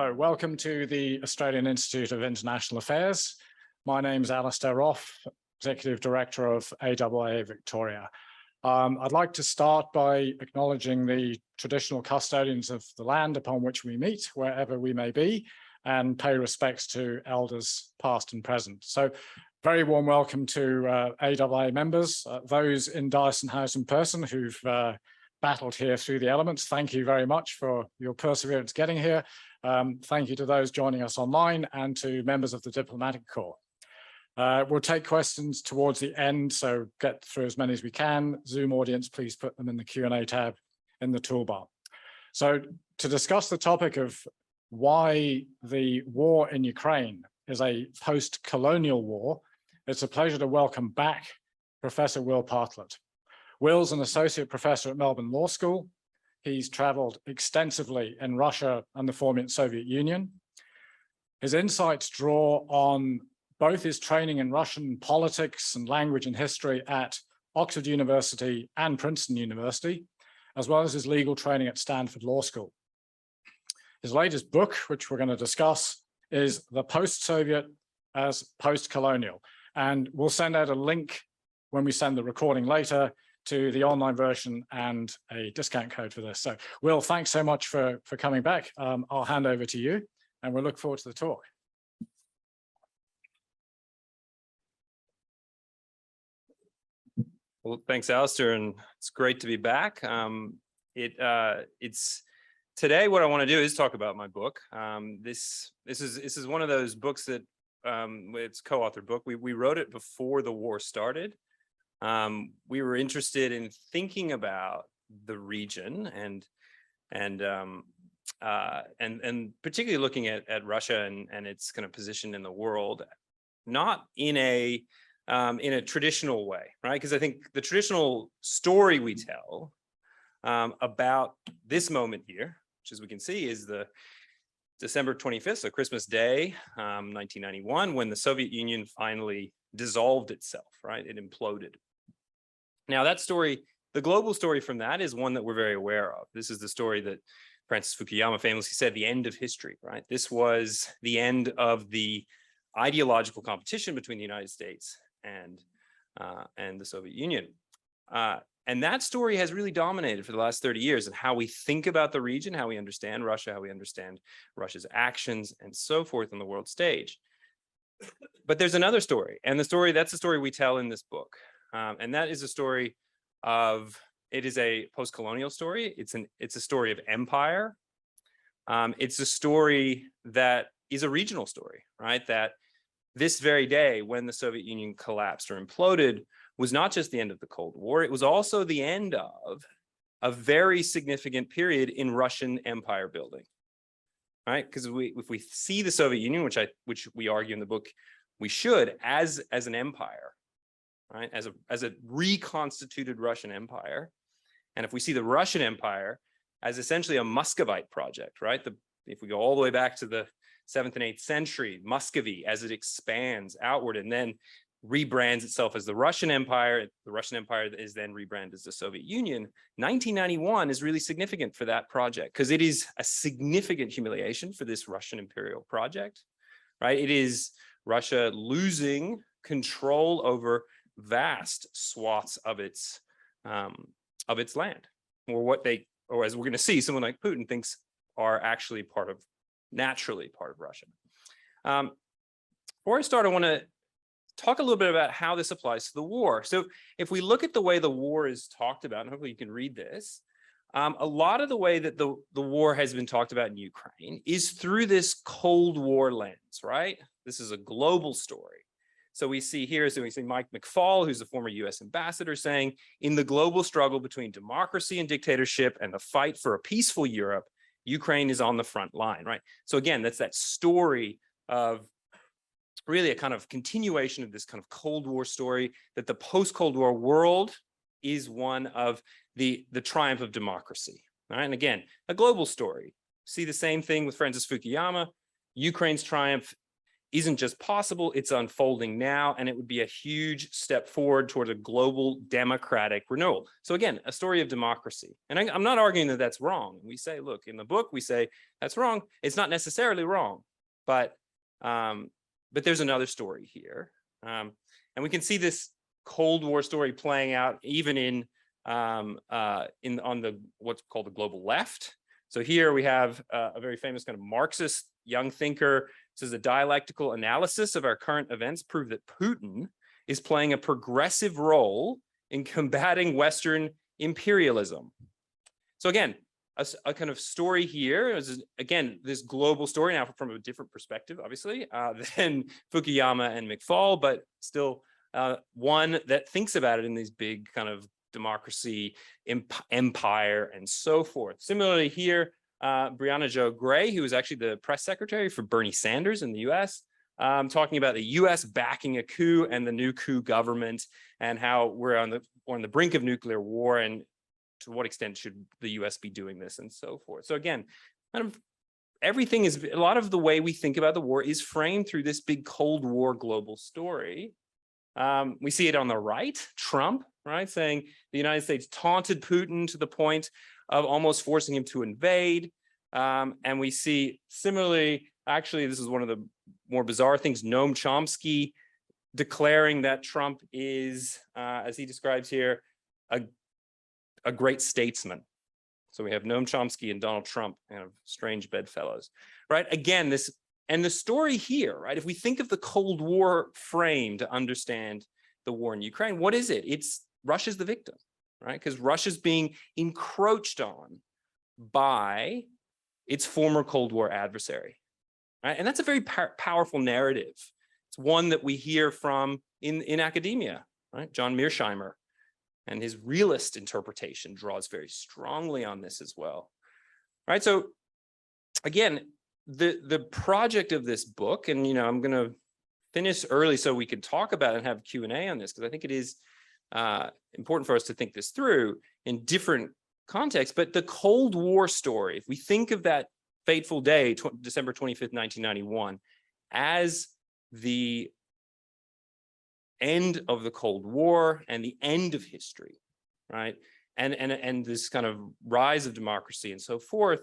Hello, welcome to the Australian Institute of International Affairs. My name is Alistair Roff, Executive Director of AIA Victoria. I'd like to start by acknowledging the traditional custodians of the land upon which we meet, wherever we may be, and pay respects to elders past and present. So very warm welcome to AIA members, those in Dyson House in person who've battled here through the elements. Thank you very much for your perseverance getting here. Thank you to those joining us online and to members of the Diplomatic Corps. We'll take questions towards the end, so get through as many as we can. Zoom audience, please put them in the Q&A tab in the toolbar. So to discuss the topic of why the war in Ukraine is a post-colonial war, it's a pleasure to welcome back Professor Will Partlett. Will's an associate professor at Melbourne Law School. He's traveled extensively in Russia and the former Soviet Union. His insights draw on both his training in Russian politics and language and history at Oxford University and Princeton University, as well as his legal training at Stanford Law School. His latest book, which we're going to discuss, is The Post-Soviet as Post-Colonial. And we'll send out a link when we send the recording later to the online version and a discount code for this. So Will, thanks so much for coming back. I'll hand over to you and we'll look forward to the talk. Well, thanks, Alistair, and it's great to be back. It's today what I want to do is talk about my book. This is one of those books that it's co-authored book. We wrote it before the war started. We were interested in thinking about the region and particularly looking at Russia and its kind of position in the world, not in a traditional way, right? Because I think the traditional story we tell about this moment here, which as we can see is the December 25th, so Christmas Day, 1991, when the Soviet Union finally dissolved itself, right? It imploded. Now that story, the global story from that is one that we're very aware of. This is the story that Francis Fukuyama famously said, the end of history, right? This was the end of the ideological competition between the United States and the Soviet Union. And that story has really dominated for the last 30 years, and how we think about the region, how we understand Russia, how we understand Russia's actions and so forth on the world stage. But there's another story, and that's the story we tell in this book. And that is a story of, it is a post-colonial story. It's a story of empire. It's a story that is a regional story, right? That this very day when the Soviet Union collapsed or imploded was not just the end of the Cold War, it was also the end of a very significant period in Russian empire building, right? Because if we see the Soviet Union, which we argue in the book, we should as an empire, right? As a reconstituted Russian empire. And if we see the Russian Empire as essentially a Muscovite project, right? If we go all the way back to the 7th and 8th century, Muscovy as it expands outward and then rebrands itself as the Russian Empire is then rebranded as the Soviet Union. 1991 is really significant for that project because it is a significant humiliation for this Russian imperial project, right? It is Russia losing control over vast swaths of its land, or as we're going to see, someone like Putin thinks are actually naturally part of Russia. Before I start, I want to talk a little bit about how this applies to the war. So if we look at the way the war is talked about, and hopefully you can read this, a lot of the way that the war has been talked about in Ukraine is through this Cold War lens, right? This is a global story. So we see here, so we see Mike McFaul, who's the former US ambassador, saying, in the global struggle between democracy and dictatorship and the fight for a peaceful Europe, Ukraine is on the front line, right? So again, that's that story of really a kind of continuation of this kind of Cold War story, that the post-Cold War world is one of the triumph of democracy, right? And again, a global story. See the same thing with Francis Fukuyama. Ukraine's triumph isn't just possible, it's unfolding now, and it would be a huge step forward toward a global democratic renewal. So again, a story of democracy. And I'm not arguing that that's wrong. We say, look, in the book, we say that's wrong. It's not necessarily wrong, but there's another story here. And we can see this Cold War story playing out even on the what's called the global left. So here we have a very famous kind of Marxist young thinker. Says a dialectical analysis of our current events prove that Putin is playing a progressive role in combating Western imperialism. So again, a kind of story here is, again, this global story now from a different perspective, obviously, than Fukuyama and McFall, but still one that thinks about it in these big kind of democracy, empire, and so forth. Similarly here, Brianna Jo Gray, who was actually the press secretary for Bernie Sanders in the US, talking about the US backing a coup and the new coup government and how we're on the brink of nuclear war and to what extent should the US be doing this and so forth. So again, kind of everything is, a lot of the way we think about the war is framed through this big Cold War global story. We see it on the right, Trump, right, saying the United States taunted Putin to the point of almost forcing him to invade. And we see similarly, actually, this is one of the more bizarre things, Noam Chomsky declaring that Trump is, as he describes here, a great statesman. So we have Noam Chomsky and Donald Trump, kind of strange bedfellows, right? Again, this, and the story here, right? If we think of the Cold War frame to understand the war in Ukraine, what is it? It's Russia's the victim, right? Because Russia's being encroached on by its former Cold War adversary, right? And that's a very powerful narrative. It's one that we hear from in academia, right? John Mearsheimer and his realist interpretation draws very strongly on this as well, right? So again, the project of this book, and I'm going to finish early so we could talk about it and have Q&A on this, because I think it is important for us to think this through in different contexts. But the Cold War story, if we think of that fateful day, December 25th, 1991, as the end of the Cold War and the end of history, right? And this kind of rise of democracy and so forth,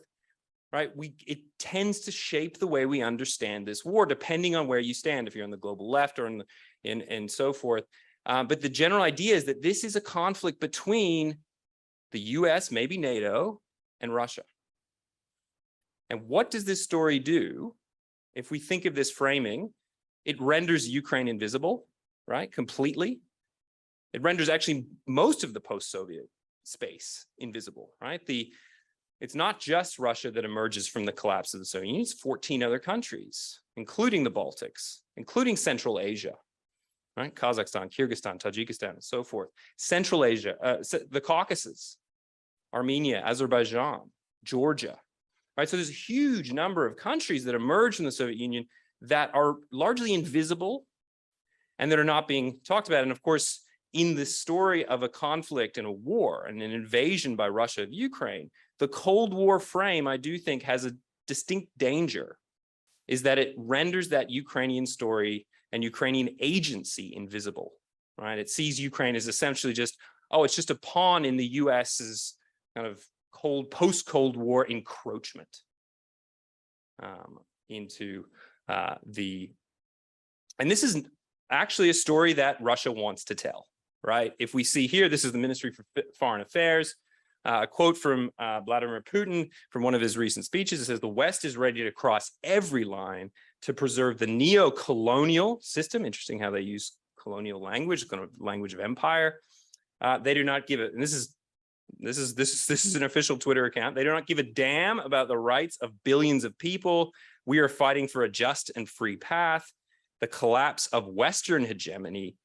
right? It tends to shape the way we understand this war, depending on where you stand, if you're on the global left or and so forth. But the general idea is that this is a conflict between the US, maybe NATO, and Russia. And what does this story do? If we think of this framing, it renders Ukraine invisible, right? Completely. It renders actually most of the post-Soviet space invisible, right? It's not just Russia that emerges from the collapse of the Soviet Union, it's 14 other countries, including the Baltics, including Central Asia, right? Kazakhstan, Kyrgyzstan, Tajikistan, and so forth. Central Asia, the Caucasus, Armenia, Azerbaijan, Georgia, right? So there's a huge number of countries that emerged from the Soviet Union that are largely invisible and that are not being talked about. And of course, in the story of a conflict and a war and an invasion by Russia of Ukraine, the Cold War frame, I do think, has a distinct danger, is that it renders that Ukrainian story and Ukrainian agency invisible, right? It sees Ukraine as essentially just, oh, it's just a pawn in the US's kind of post-Cold War encroachment into and this is actually a story that Russia wants to tell, right? If we see here, this is the Ministry for Foreign Affairs, a quote from Vladimir Putin from one of his recent speeches. It says, the West is ready to cross every line to preserve the neo-colonial system. Interesting how they use colonial language, kind of language of empire. They do not give it, and this is an official Twitter account. They do not give a damn about the rights of billions of people. We are fighting for a just and free path. The collapse of Western hegemony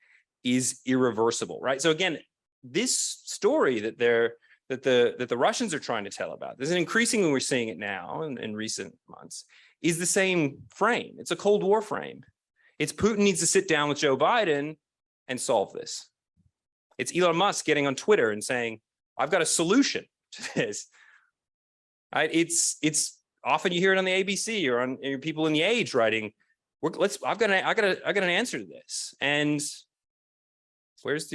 is irreversible, right? So again, this story that the Russians are trying to tell about, this is increasingly, we're seeing it now in recent months, is the same frame. It's a Cold War frame. It's Putin needs to sit down with Joe Biden and solve this. It's Elon Musk getting on Twitter and saying, I've got a solution to this. Right? It's often you hear it on the ABC or on people in The Age writing, I got an answer to this. And where's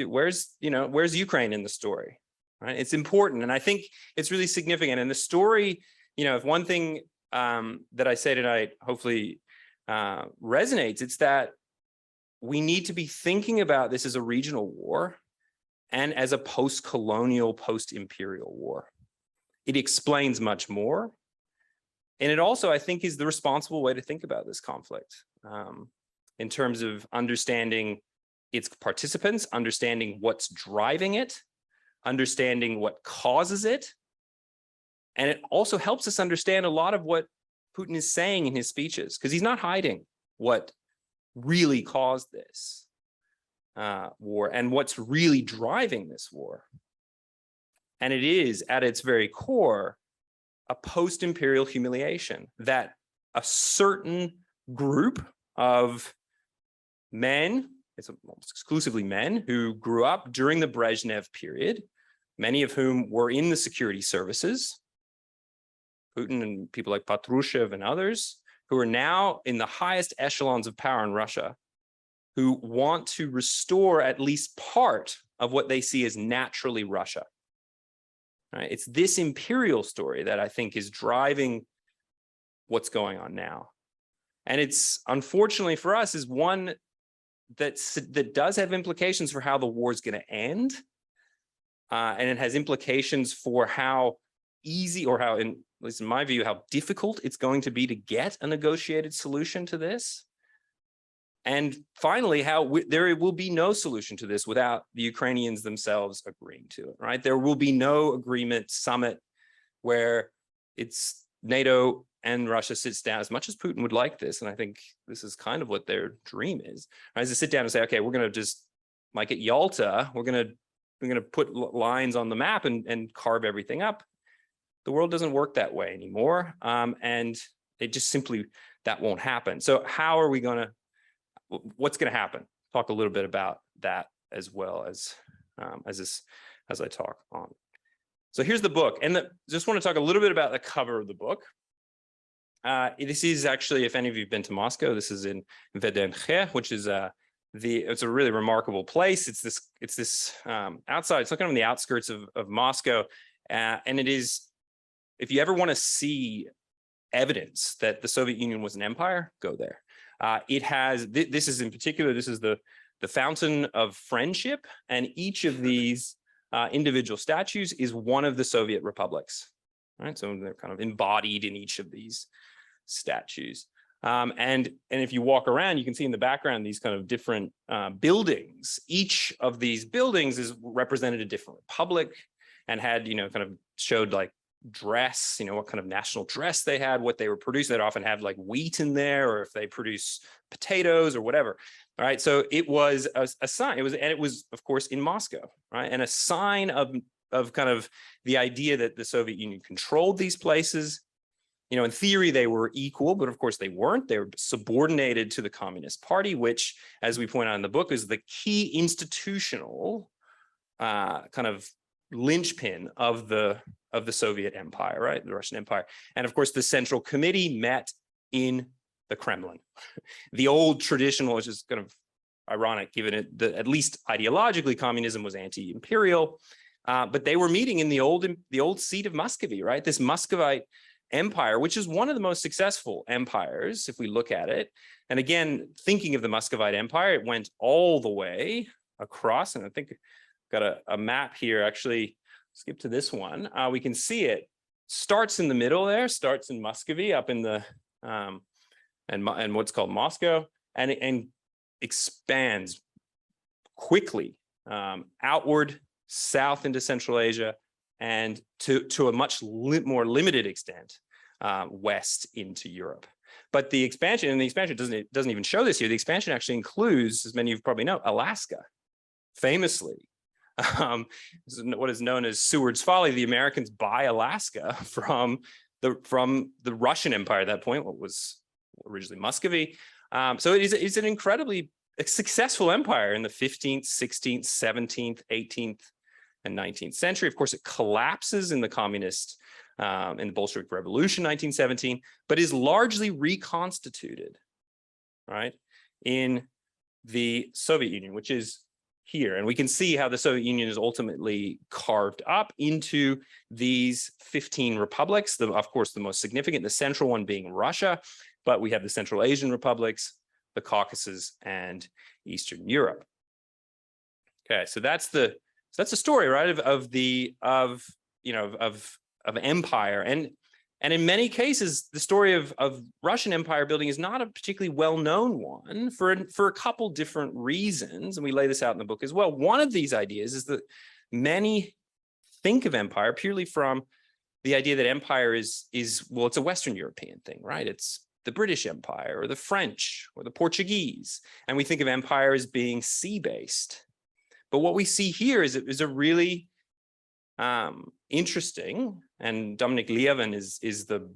Ukraine in the story, right? It's important. And I think it's really significant. And the story, if one thing that I say tonight, hopefully resonates, it's that we need to be thinking about this as a regional war and as a post-colonial, post-imperial war. It explains much more. And it also, I think, is the responsible way to think about this conflict in terms of understanding its participants, understanding what's driving it, understanding what causes it. And it also helps us understand a lot of what Putin is saying in his speeches, because he's not hiding what really caused this war and what's really driving this war. And it is, at its very core, a post-imperial humiliation that a certain group of men, it's almost exclusively men, who grew up during the Brezhnev period, many of whom were in the security services, Putin and people like Patrushev and others, who are now in the highest echelons of power in Russia, who want to restore at least part of what they see as naturally Russia. Right? It's this imperial story that I think is driving what's going on now. And it's, unfortunately for us, is one that does have implications for how the war is going to end. And it has implications for how easy, or how, at least in my view, how difficult it's going to be to get a negotiated solution to this. And finally, how there will be no solution to this without the Ukrainians themselves agreeing to it, right? There will be no agreement summit where it's NATO and Russia sits down, as much as Putin would like this. And I think this is kind of what their dream is, right? Is to sit down and say, okay, we're going to just, like at Yalta, we're going to put lines on the map and carve everything up. The world doesn't work that way anymore. And it just simply, that won't happen. So how are we going to, what's going to happen? Talk a little bit about that as well as I talk on. So here's the book, and just want to talk a little bit about the cover of the book. This is actually, if any of you've been to Moscow, this is in invading, which is it's a really remarkable place. It's this outside. It's kind of on the outskirts of Moscow, and it is. If you ever want to see evidence that the Soviet Union was an empire, go there. It has, this is in particular, this is the Fountain of Friendship, and each of these individual statues is one of the Soviet republics, right? So they're kind of embodied in each of these statues. And if you walk around, you can see in the background these kind of different buildings. Each of these buildings is represented a different republic and had, kind of showed like dress, what kind of national dress they had, what they were producing. They'd often have like wheat in there, or if they produce potatoes or whatever. All right. So it was a sign. It was, of course, in Moscow, right? And a sign of kind of the idea that the Soviet Union controlled these places. In theory, they were equal, but of course they weren't. They were subordinated to the Communist Party, which, as we point out in the book, is the key institutional kind of linchpin of the Soviet Empire, right? The Russian Empire. And of course, the Central Committee met in the Kremlin. The old traditional, which is kind of ironic, given it that at least ideologically, communism was anti-imperial, but they were meeting in the old seat of Muscovy, right? This Muscovite empire, which is one of the most successful empires, if we look at it. And again, thinking of the Muscovite Empire, it went all the way across, and I think I've got a map here, actually. Skip to this one. We can see it starts in the middle there, starts in Muscovy up in the, and what's called Moscow, and expands quickly outward, south into Central Asia, and to a much more limited extent, west into Europe. But the expansion doesn't even show this here. The expansion actually includes, as many of you probably know, Alaska, famously. What is known as Seward's Folly. The Americans buy Alaska from the Russian Empire at that point, what was originally Muscovy. So it's an incredibly successful empire in the 15th, 16th, 17th, 18th, and 19th century. Of course, it collapses in the communist, in the Bolshevik Revolution, 1917, but is largely reconstituted right, in the Soviet Union, which is here. And we can see how the Soviet Union is ultimately carved up into these 15 republics. Of course, the most significant, the central one being Russia, but we have the Central Asian republics, the Caucasus, and Eastern Europe. Okay, so that's the story, right, of empire. And in many cases, the story of Russian empire building is not a particularly well-known one for a couple different reasons. And we lay this out in the book as well. One of these ideas is that many think of empire purely from the idea that empire is well, it's a Western European thing, right? It's the British Empire or the French or the Portuguese. And we think of empire as being sea-based. But what we see here is a really interesting, and Dominic Lievin is the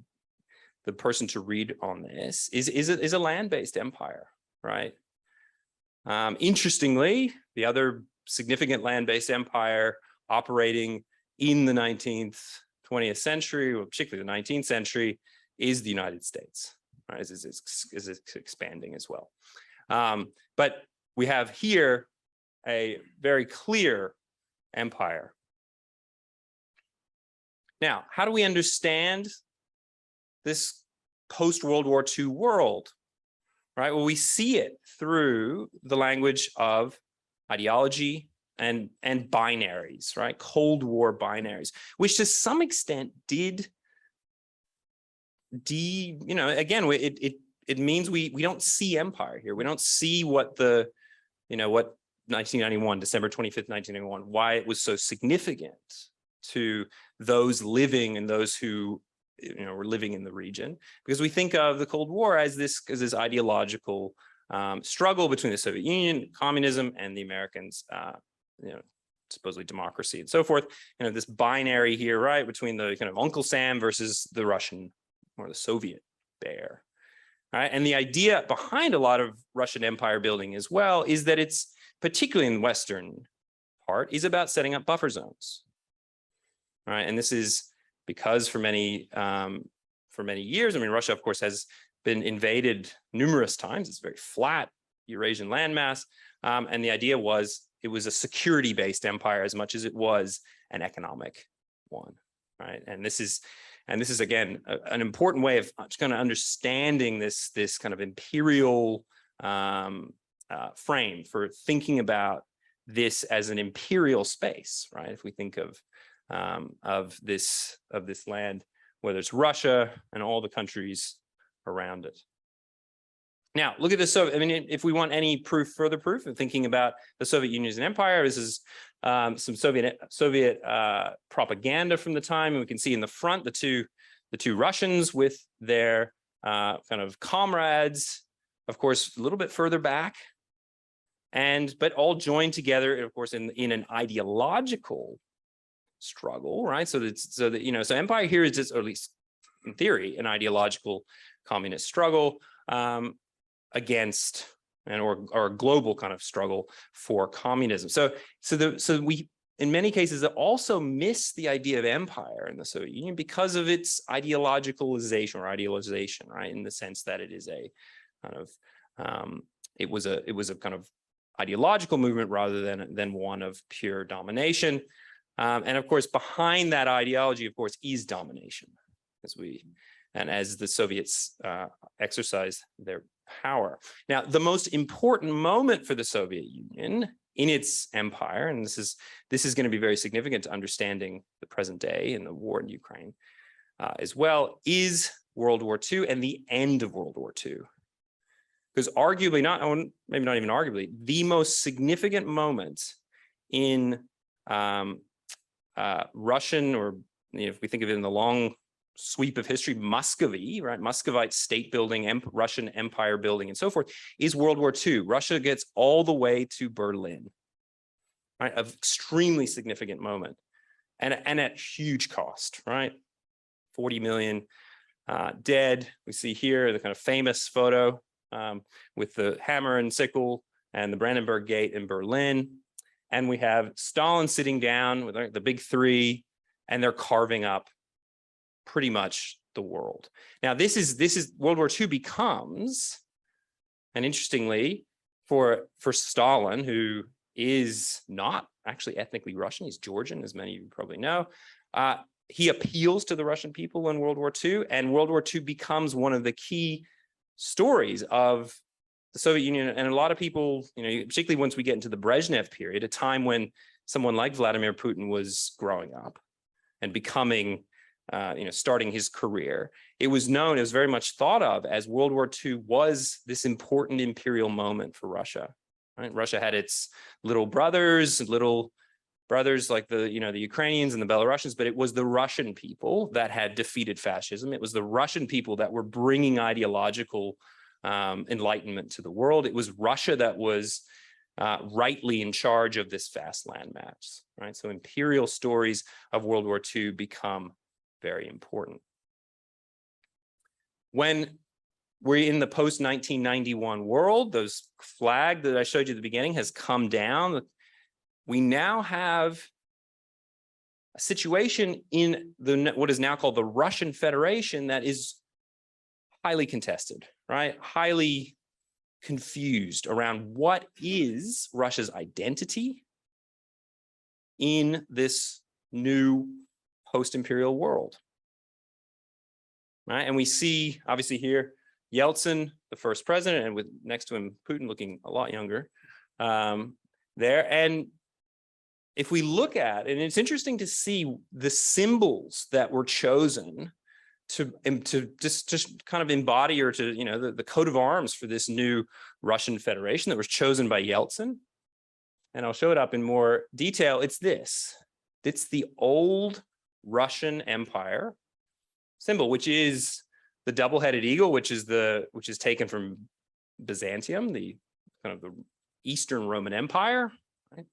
person to read on this, is a land-based empire, right? Interestingly, the other significant land-based empire operating in the 19th, 20th century, or particularly the 19th century, is the United States, right? Is it's expanding as well. But we have here a very clear empire. Now, how do we understand this post-World War II world, right? Well, we see it through the language of ideology and binaries, right? Cold War binaries, which to some extent did, again, it means we don't see empire here. We don't see what what 1991, December 25th, 1991, why it was so significant to those living and those who were living in the region, because we think of the Cold War as this ideological struggle between the Soviet Union, communism, and the Americans, supposedly democracy and so forth. This binary here, right, between the kind of Uncle Sam versus the Russian or the Soviet bear, right? And the idea behind a lot of Russian empire building as well is that it's, particularly in the Western part, is about setting up buffer zones. Right, and this is because for many years, I mean, Russia, of course, has been invaded numerous times. It's a very flat Eurasian landmass, and the idea was it was a security-based empire as much as it was an economic one, right? And this is again an important way of kind of understanding this kind of imperial frame for thinking about this as an imperial space, right? If we think of this land, whether it's Russia and all the countries around it. Now, look at this. So, I mean, if we want any further proof of thinking about the Soviet Union as an empire, this is some Soviet propaganda from the time, and we can see in the front the two Russians with their kind of comrades, of course, a little bit further back, but all joined together, of course, in an ideological struggle, right? So empire here is just, or at least in theory, an ideological communist struggle against or a global kind of struggle for communism. So we in many cases also miss the idea of empire in the Soviet Union because of its ideologicalization or idealization, right? In the sense that it is a kind of it was a kind of ideological movement rather than one of pure domination. And of course, behind that ideology, of course, is domination, as the Soviets exercise their power. Now, the most important moment for the Soviet Union in its empire, and this is going to be very significant to understanding the present day and the war in Ukraine as well, is World War II and the end of World War II. Because arguably, maybe not even arguably, the most significant moment in Russian, or if we think of it in the long sweep of history, Muscovy, right? Muscovite state building, Russian empire building, and so forth, is World War II. Russia gets all the way to Berlin, right? An extremely significant moment, and at huge cost, right? 40 million dead. We see here the kind of famous photo with the hammer and sickle and the Brandenburg Gate in Berlin. And we have Stalin sitting down with the big three, and they're carving up pretty much the world. Now, this is World War II becomes And interestingly, for Stalin, who is not actually ethnically Russian, he's Georgian, as many of you probably know, he appeals to the Russian people in World War II, and World War II becomes one of the key stories of the Soviet Union. And a lot of people, particularly once we get into the Brezhnev period, a time when someone like Vladimir Putin was growing up and becoming, starting his career, it was very much thought of as World War II was this important imperial moment for Russia. Right? Russia had its little brothers like the Ukrainians and the Belarusians, but it was the Russian people that had defeated fascism. It was the Russian people that were bringing ideological enlightenment to the world. It was Russia that was rightly in charge of this vast landmass, right? So imperial stories of World War II become very important. When we're in the post-1991 world, those flag that I showed you at the beginning has come down. We now have a situation in what is now called the Russian Federation that is highly contested, right? Highly confused around what is Russia's identity in this new post-imperial world, right? And we see, obviously here, Yeltsin, the first president, and with next to him, Putin looking a lot younger there. And if we look at, and it's interesting to see the symbols that were chosen to just kind of embody, or to, the coat of arms for this new Russian Federation that was chosen by Yeltsin. And I'll show it up in more detail. It's this. It's the old Russian Empire symbol, which is the double-headed eagle, which is taken from Byzantium, the kind of the Eastern Roman Empire. Right?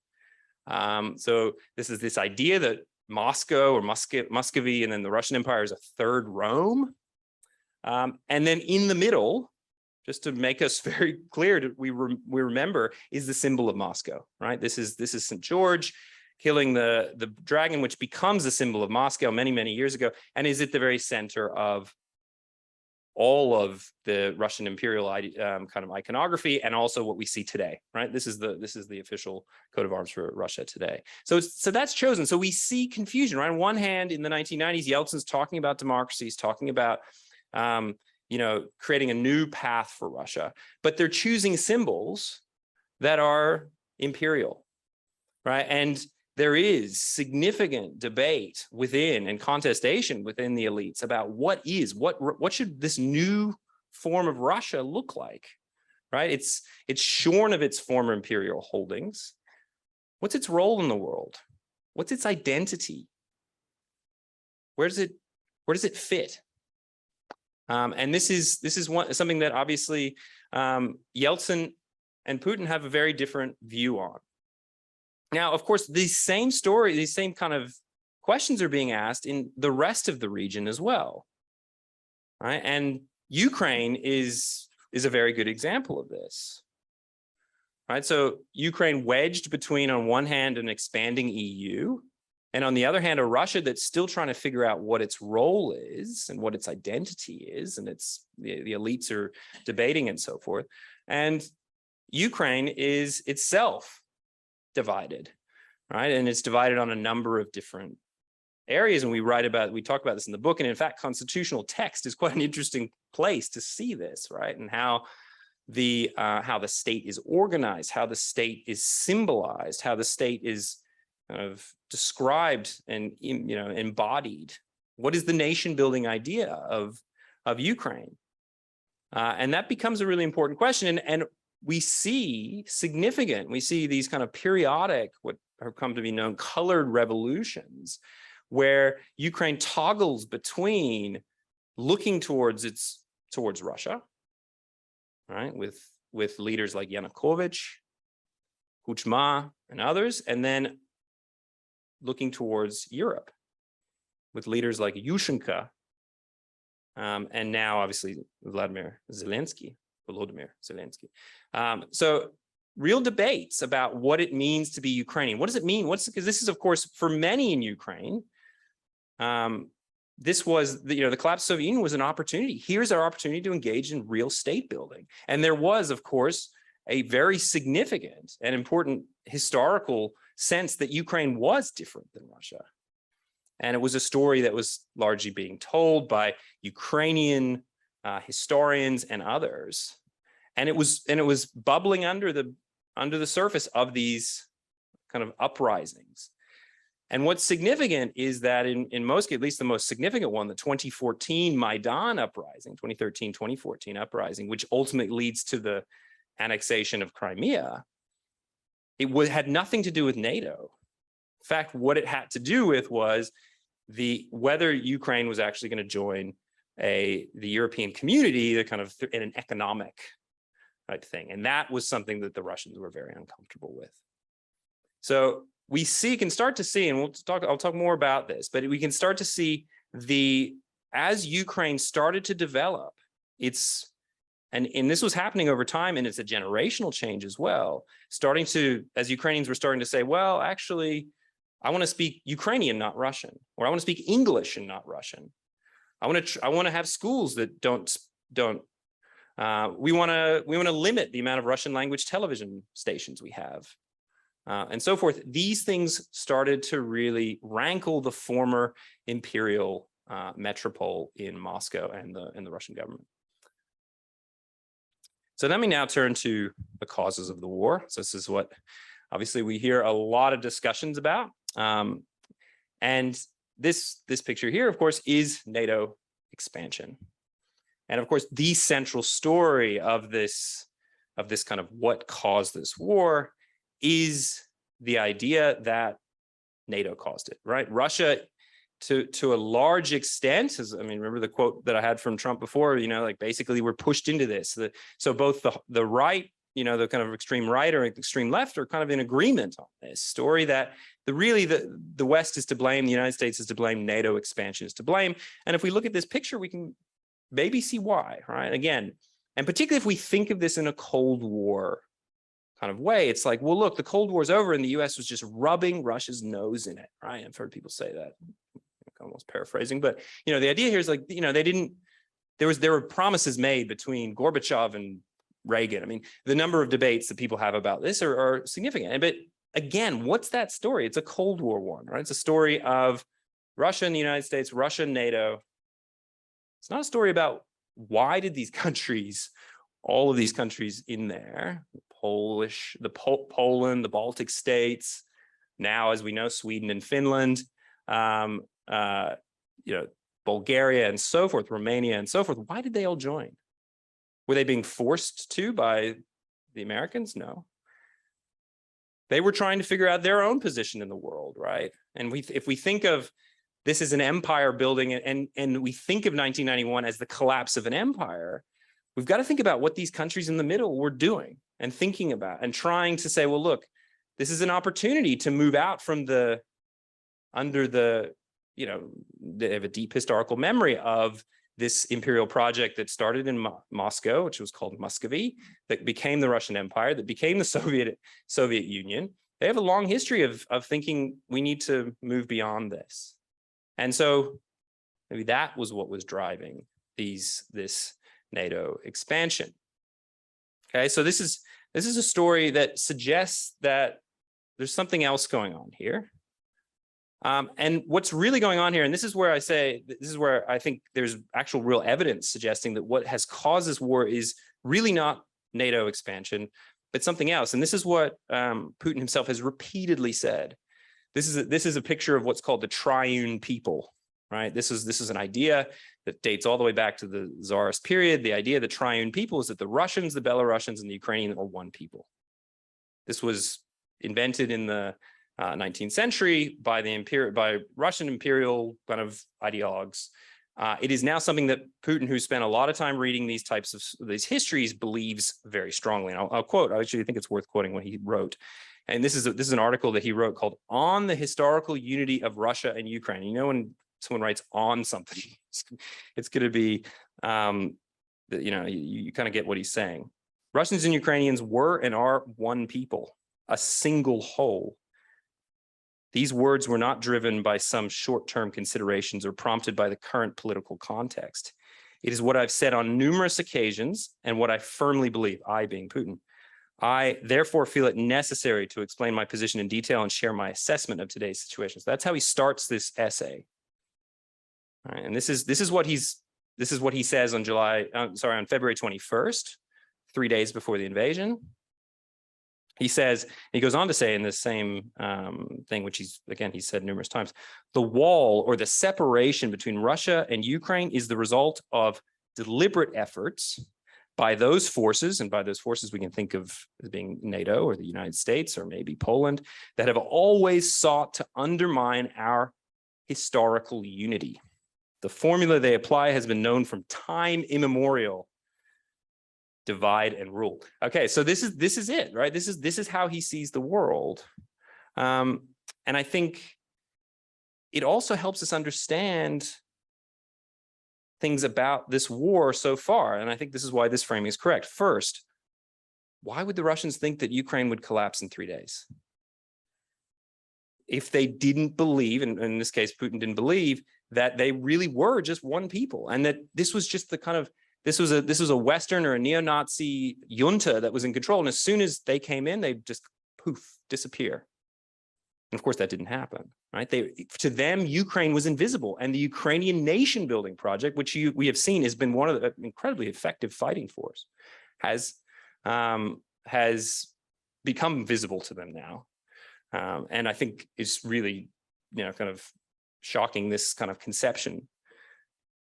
So this is this idea that Moscow or Muscovy and then the Russian Empire is a third Rome. And then in the middle, just to make us very clear, we remember, is the symbol of Moscow, right? This is St. George killing the dragon, which becomes a symbol of Moscow many, many years ago, and is at the very center of all of the Russian imperial kind of iconography, and also what we see today, right? This is the official coat of arms for Russia today. So that's chosen. So we see confusion, right? On one hand, in the 1990s, Yeltsin's talking about democracy, he's talking about creating a new path for Russia, but they're choosing symbols that are imperial, right? And there is significant debate within and contestation within the elites about what should this new form of Russia look like, right? It's shorn of its former imperial holdings. What's its role in the world? What's its identity? Where does it fit? And this is something that obviously Yeltsin and Putin have a very different view on. Now, of course, these same kind of questions are being asked in the rest of the region as well, right? And Ukraine is a very good example of this, right? So Ukraine wedged between, on one hand, an expanding EU, and on the other hand, a Russia that's still trying to figure out what its role is and what its identity is, and the elites are debating and so forth. And Ukraine is itself divided, right? And it's divided on a number of different areas. And we talk about this in the book. And in fact, constitutional text is quite an interesting place to see this, right? And how the state is organized, how the state is symbolized, how the state is kind of described and embodied. What is the nation building idea of Ukraine? And that becomes a really important question. And we see these kind of periodic, what have come to be known, colored revolutions, where Ukraine toggles between looking towards Russia, right, with leaders like Yanukovych, Kuchma, and others, and then looking towards Europe with leaders like Yushchenko, and now obviously Volodymyr Zelensky. So real debates about what it means to be Ukrainian. What does it mean? Because this is, of course, for many in Ukraine, this was the collapse of the Soviet Union was an opportunity. Here's our opportunity to engage in real state building. And there was, of course, a very significant and important historical sense that Ukraine was different than Russia. And it was a story that was largely being told by Ukrainian historians and others. And it was bubbling under the surface of these kind of uprisings. And what's significant is that in most, at least the most significant one, the 2014 Maidan uprising, 2013-2014 uprising, which ultimately leads to the annexation of Crimea, it had nothing to do with NATO. In fact, what it had to do with was whether Ukraine was actually going to join the European community, the kind of in an economic type thing. And that was something that the Russians were very uncomfortable with. So we can start to see, and I'll talk more about this, but we can start to see as Ukraine started to develop, and this was happening over time, and it's a generational change as well, as Ukrainians were starting to say, well, actually, I want to speak Ukrainian, not Russian, or I want to speak English and not Russian. I want to have schools that don't. We want to limit the amount of Russian language television stations we have. And so forth. These things started to really rankle the former imperial metropole in Moscow and the Russian government. So let me now turn to the causes of the war. So this is what obviously we hear a lot of discussions about. And this picture here, of course, is NATO expansion. And of course, the central story of this kind of what caused this war is the idea that NATO caused it, right? Russia, to a large extent, remember the quote that I had from Trump before, like basically we're pushed into this. So both the right, the kind of extreme right or extreme left are kind of in agreement on this story that the West is to blame, the United States is to blame, NATO expansion is to blame. And if we look at this picture, we can maybe see why, right? Again, and particularly if we think of this in a Cold War kind of way, it's like, well, look, the Cold War's over and the US was just rubbing Russia's nose in it, right? I've heard people say that, I'm almost paraphrasing, but the idea here is like, there were promises made between Gorbachev and Reagan. The number of debates that people have about this are significant. But again, what's that story? It's a Cold War one, right? It's a story of Russia and the United States, Russia and NATO. It's not a story about why did these countries, all of these countries in there, Poland, the Baltic states, now, as we know, Sweden and Finland, Bulgaria and so forth, Romania and so forth, why did they all join? Were they being forced to by the Americans? No. They were trying to figure out their own position in the world, right? And if we think of this as an empire building and we think of 1991 as the collapse of an empire, we've got to think about what these countries in the middle were doing and thinking about and trying to say, well, look, this is an opportunity to move out from they have a deep historical memory of this imperial project that started in Moscow, which was called Muscovy, that became the Russian Empire, that became the Soviet Union. They have a long history of thinking we need to move beyond this. And so maybe that was what was driving this NATO expansion. Okay, so this is a story that suggests that there's something else going on here. And what's really going on here, and this is where I think there's actual real evidence suggesting that what has caused this war is really not NATO expansion, but something else. And this is what Putin himself has repeatedly said. This is a picture of what's called the triune people, right? This is an idea that dates all the way back to the Tsarist period. The idea of the triune people is that the Russians, the Belarusians, and the Ukrainians are one people. This was invented in the 19th century by Russian imperial kind of ideologues. It is now something that Putin, who spent a lot of time reading these types of these histories, believes very strongly. And I'll quote. I actually think it's worth quoting what he wrote. And this is an article that he wrote called "On the Historical Unity of Russia and Ukraine." You know, when someone writes on something, it's going to be, you kind of get what he's saying. Russians and Ukrainians were and are one people, a single whole. These words were not driven by some short-term considerations or prompted by the current political context. It is what I've said on numerous occasions and what I firmly believe, I being Putin. I therefore feel it necessary to explain my position in detail and share my assessment of today's situation. So that's how he starts this essay. All right, and this is what he says on on February 21st, 3 days before the invasion. He says, he goes on to say in this same thing, which he said numerous times, the wall or the separation between Russia and Ukraine is the result of deliberate efforts by those forces, and by those forces we can think of as being NATO or the United States or maybe Poland, that have always sought to undermine our historical unity. The formula they apply has been known from time immemorial: divide and rule. Okay, so this is it, right? This is how he sees the world. And I think it also helps us understand things about this war so far. And I think this is why this framing is correct. First, why would the Russians think that Ukraine would collapse in 3 days? If they didn't believe, and in this case, Putin didn't believe, that they really were just one people, and that this was just the kind of, this was a Western or a neo-Nazi junta that was in control. And as soon as they came in, they just poof, disappear. And of course, that didn't happen, right? To them, Ukraine was invisible. And the Ukrainian nation building project, which we have seen has been one of the incredibly effective fighting force, has become visible to them now. And I think is really, kind of shocking, this kind of conception.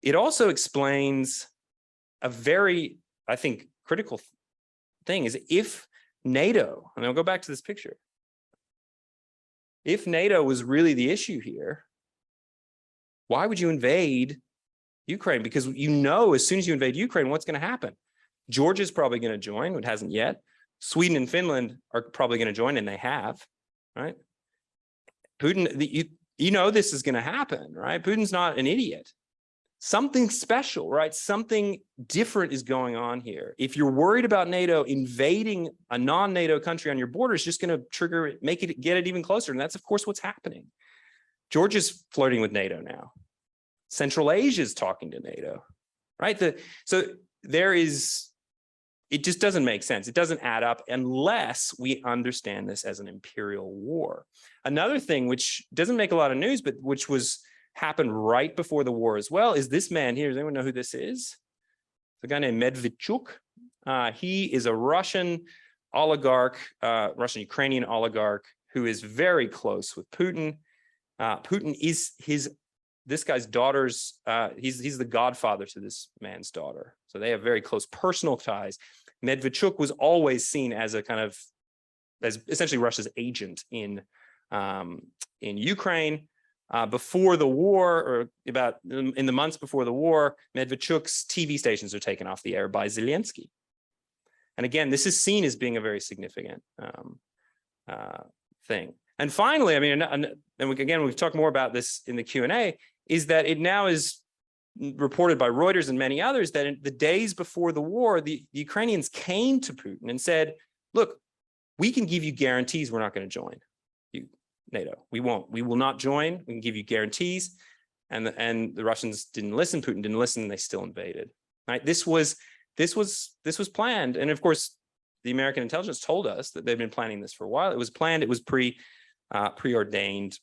It also explains a very, I think, critical thing is if NATO, and I'll go back to this picture, if NATO was really the issue here, why would you invade Ukraine? Because as soon as you invade Ukraine, what's going to happen? Georgia's probably going to join, it hasn't yet. Sweden and Finland are probably going to join, and they have, right? Putin, this is going to happen, right? Putin's not an idiot. Something special, right? Something different is going on here. If you're worried about NATO invading a non-NATO country on your border, it's just going to trigger it, get it even closer. And that's, of course, what's happening. Georgia's flirting with NATO now. Central Asia's talking to NATO, right? So there is, it just doesn't make sense. It doesn't add up unless we understand this as an imperial war. Another thing which doesn't make a lot of news, but which happened right before the war as well, is this man here. Does anyone know who this is? It's a guy named Medvedchuk. He is a Russian oligarch, Russian-Ukrainian oligarch, who is very close with Putin. Putin is this guy's daughter's, he's the godfather to this man's daughter. So they have very close personal ties. Medvedchuk was always seen as as essentially Russia's agent in Ukraine. Before the war, or in the months before the war, Medvedchuk's TV stations are taken off the air by Zelensky. And again, this is seen as being a very significant thing. And finally, I mean, we've talked more about this in the Q&A, is that it now is reported by Reuters and many others that in the days before the war, the Ukrainians came to Putin and said, look, we can give you guarantees we're not going to join NATO. We will not join. We can give you guarantees. And the Russians didn't listen. Putin didn't listen, and they still invaded. Right? This was planned. And of course, the American intelligence told us that they've been planning this for a while. It was planned. It was preordained.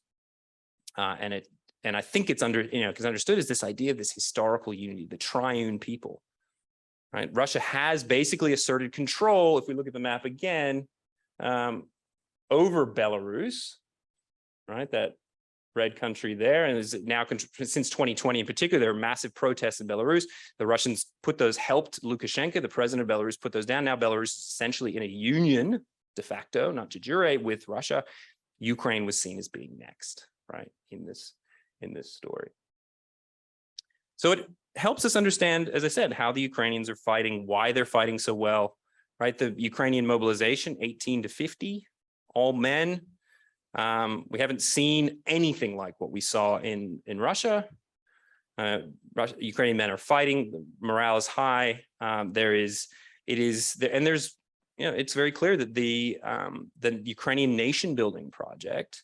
And I think it's because understood as this idea of this historical unity, the triune people. Right? Russia has basically asserted control, if we look at the map again, over Belarus. Right, that red country there, and is now since 2020 in particular, there are massive protests in Belarus. The Russians helped Lukashenko, the president of Belarus, put those down. Now Belarus is essentially in a union de facto, not de jure, with Russia. Ukraine was seen as being next, right, in this story. So it helps us understand, as I said, how the Ukrainians are fighting, why they're fighting so well, right? The Ukrainian mobilization, 18 to 50, all men. We haven't seen anything like what we saw in Russia. Ukrainian men are fighting. The morale is high. It's very clear that the Ukrainian nation building project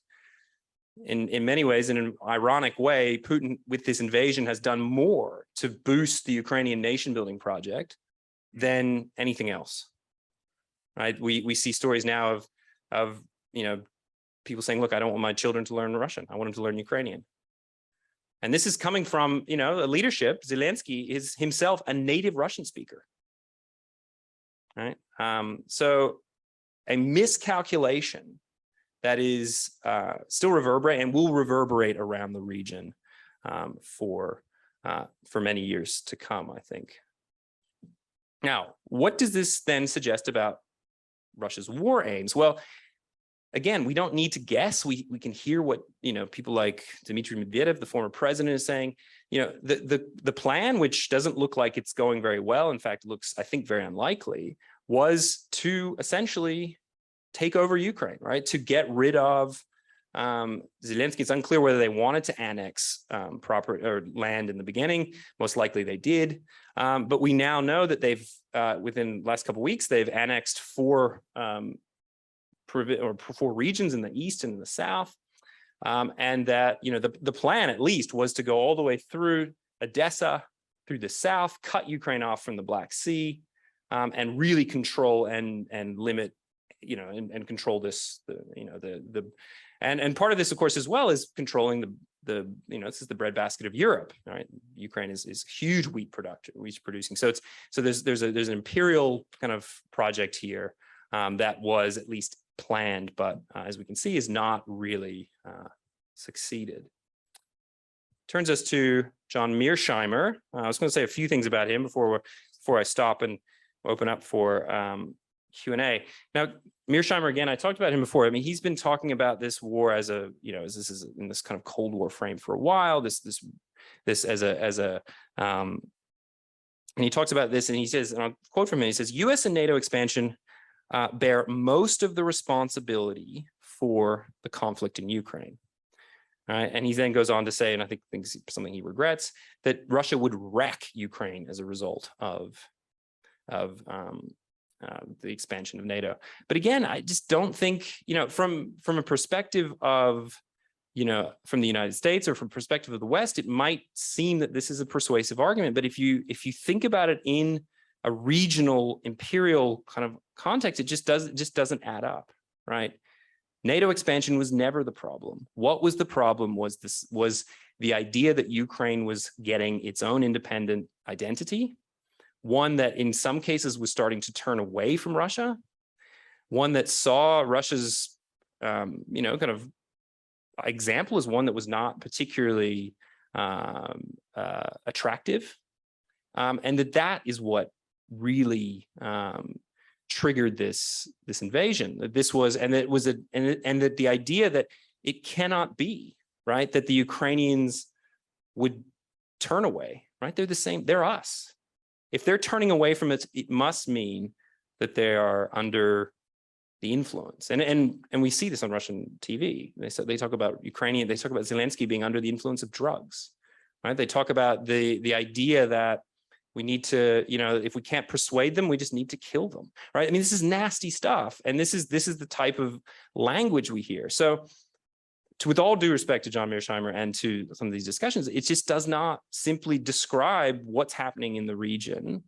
in many ways, in an ironic way, Putin with this invasion has done more to boost the Ukrainian nation building project than anything else. Right? We see stories now of people saying, look, I don't want my children to learn Russian. I want them to learn Ukrainian. And this is coming from, a leadership. Zelensky is himself a native Russian speaker. Right? So a miscalculation that is still reverberate and will reverberate around the region for many years to come, I think. Now, what does this then suggest about Russia's war aims? Well, again, we don't need to guess. We can hear what people like Dmitry Medvedev, the former president, is saying. The plan, which doesn't look like it's going very well, in fact, looks, I think, very unlikely, was to essentially take over Ukraine, right? To get rid of Zelensky. It's unclear whether they wanted to annex land in the beginning. Most likely they did. But we now know that they've, within the last couple of weeks, they've annexed four regions in the east and in the south. And that, the plan at least was to go all the way through Odessa, through the south, cut Ukraine off from the Black Sea, and really control and limit, and control this, and part of this, of course, as well, is controlling this is the breadbasket of Europe, right? Ukraine is huge wheat producing. So there's an imperial kind of project here that was at least planned, but as we can see, is not really succeeded. Turns us to John Mearsheimer. I was going to say a few things about him before I stop and open up for Q&A. Now, Mearsheimer, again, I talked about him before. I mean, he's been talking about this war as a, as this is in this kind of Cold War frame for a while. This as a and he talks about this, and he says, and I'll quote from him. He says, "U.S. and NATO expansion bear most of the responsibility for the conflict in Ukraine." All right, and he then goes on to say, and I think something he regrets, that Russia would wreck Ukraine as a result of the expansion of NATO. But again, I just don't think, from a perspective of, from the United States or from perspective of the West, it might seem that this is a persuasive argument. But if you think about it in a regional imperial kind of context, it just doesn't add up, right? NATO expansion was never the problem. What was the problem was the idea that Ukraine was getting its own independent identity, one that in some cases was starting to turn away from Russia, one that saw Russia's, kind of example as one that was not particularly attractive, and that is what really triggered this invasion. That this was, and it was and that the idea that it cannot be, right, that the Ukrainians would turn away, right? They're the same. They're us. If they're turning away from it, it must mean that they are under the influence. And we see this on Russian TV. They talk about Ukrainian. They talk about Zelensky being under the influence of drugs, right? They talk about the idea that we need to, if we can't persuade them, we just need to kill them, right? I mean, this is nasty stuff, and this is the type of language we hear. So, with all due respect to John Mearsheimer and to some of these discussions, it just does not simply describe what's happening in the region.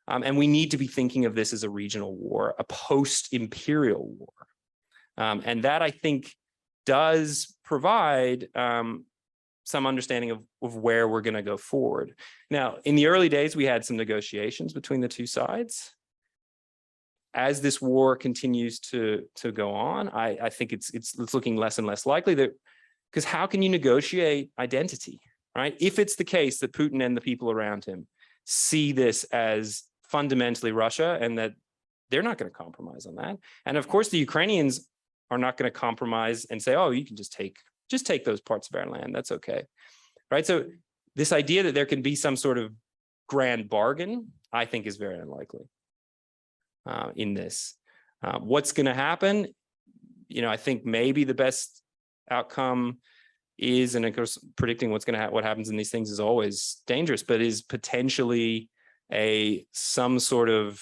And we need to be thinking of this as a regional war, a post-imperial war. And that, I think, does provide some understanding of where we're going to go forward. Now, in the early days, we had some negotiations between the two sides. As this war continues to go on, I think it's looking less and less likely that, because how can you negotiate identity, right? If it's the case that Putin and the people around him see this as fundamentally Russia and that they're not going to compromise on that. And of course, the Ukrainians are not going to compromise and say, oh, you can just take those parts of our land. That's okay, right? So this idea that there can be some sort of grand bargain, I think, is very unlikely. In this, what's going to happen? I think maybe the best outcome is, and of course, predicting what happens in these things is always dangerous, but is potentially some sort of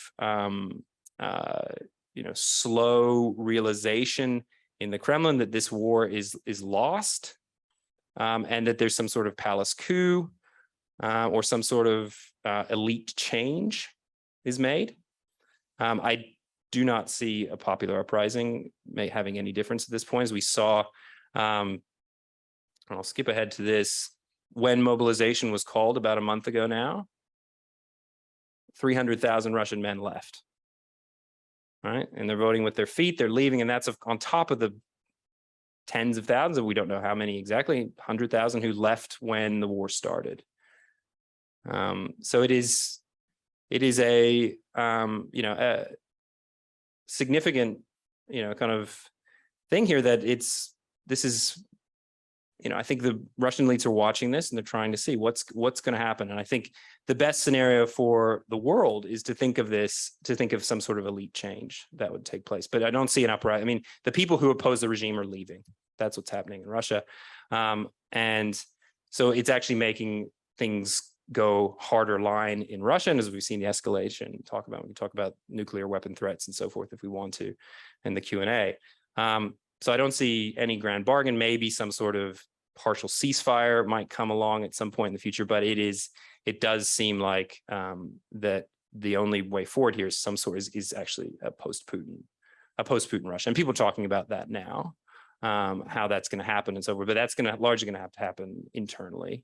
slow realization in the Kremlin that this war is lost, and that there's some sort of palace coup or some sort of elite change is made. I do not see a popular uprising having any difference at this point. As we saw, I'll skip ahead to this, when mobilization was called about a month ago now, 300,000 Russian men left, right? And they're voting with their feet, they're leaving, and that's on top of the tens of thousands, we don't know how many exactly, 100,000 who left when the war started. So it is a, a significant, kind of thing here that this is, I think the Russian elites are watching this and they're trying to see what's going to happen. And I think the best scenario for the world is to think of some sort of elite change that would take place. But I don't see an uprising. I mean, the people who oppose the regime are leaving. That's what's happening in Russia. And so it's actually making things go harder line in Russia. And as we've seen the escalation, we can talk about nuclear weapon threats and so forth if we want to in the Q&A. So I don't see any grand bargain. Maybe some sort of partial ceasefire might come along at some point in the future, but it does seem like that the only way forward here is is actually a post-Putin Russia. And people are talking about that now, how that's going to happen and so forth, but that's largely going to have to happen internally.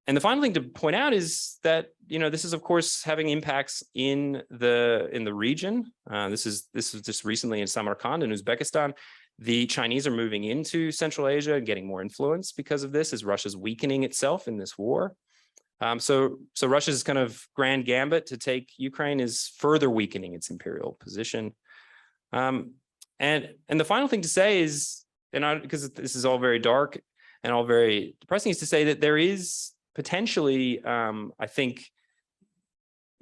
And the final thing to point out is that, this is, of course, having impacts in the region. This is just recently in Samarkand in Uzbekistan. The Chinese are moving into Central Asia and getting more influence because of this, as Russia's weakening itself in this war. So Russia's kind of grand gambit to take Ukraine is further weakening its imperial position. And the final thing to say is, because this is all very dark and all very depressing, is to say that there is potentially, I think,